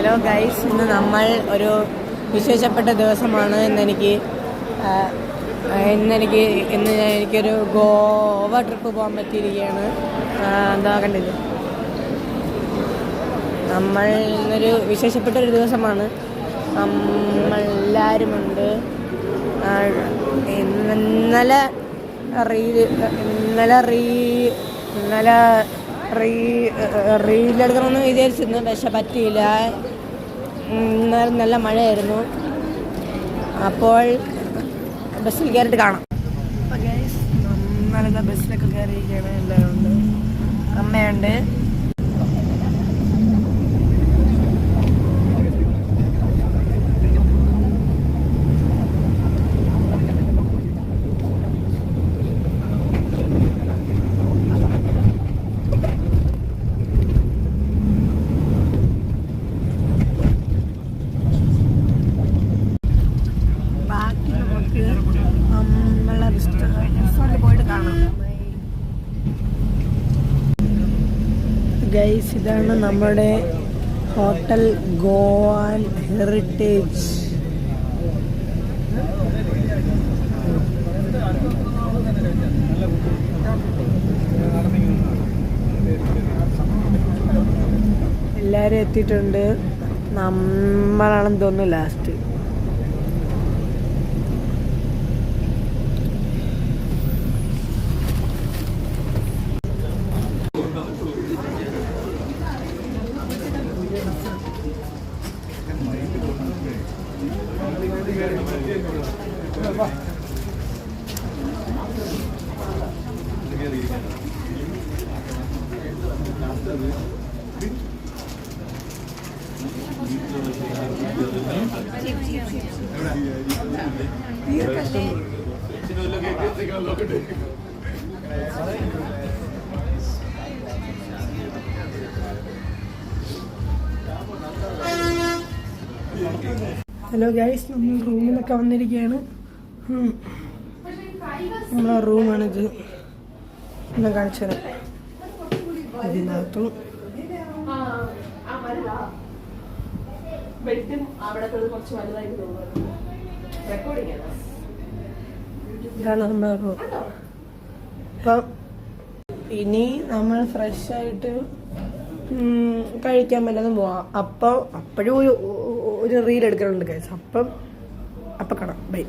Hello guys, ഇന്ന് നമ്മൾ ഒരു വിശേഷപ്പെട്ട ദിവസമാണ്. എനിക്കൊരു ഗോവ ട്രിപ്പ് പോകാൻ പറ്റിയിരിക്കുകയാണ്. എന്താ കണ്ടില്ല, നമ്മൾ ഇന്നൊരു വിശേഷപ്പെട്ട ഒരു ദിവസമാണ്. നമ്മളെല്ലാവരുമുണ്ട്. ഇന്നലെ റീലെടുക്കണമെന്ന് വിചാരിച്ചിരുന്നു, പക്ഷെ പറ്റിയില്ല. ഇന്നലെ നല്ല മഴയായിരുന്നു. അപ്പോൾ ബസ്സിൽ കയറിയിട്ട് കാണാം. അപ്പോൾ ഗൈസ്, നമ്മളെ ബസ്സിലൊക്കെ കയറിയിരിക്കുകയാണ്. എല്ലാവരും ഉണ്ട്, അമ്മയുണ്ട്. ഗൈസ്, ഇതാണ് നമ്മുടെ ഹോട്ടൽ ഗോവാൻ ഹെറിറ്റേജ്. എല്ലാവരും എത്തിയിട്ടുണ്ട്. നമ്മളാണെന്ന് തോന്നുന്നു ലാസ്റ്റ്. ഹലോ ഗൈസ്, നമ്മൾ റൂമിലൊക്കെ വന്നിരിക്കുകയാണ്. നമ്മളെ റൂമാണിത്. ഞാൻ കാണിച്ചു തരാം. ഇതിനകത്തും ഇതാണ് നമ്മുടെ റൂം. അപ്പം ഇനി നമ്മൾ ഫ്രഷ് ആയിട്ട് കഴിക്കാൻ വല്ലതും പോവാം. അപ്പോഴും ഒരു റീൽ എടുക്കാനുണ്ട് ഗൈസ്. അപ്പം കാണാം. ബൈ.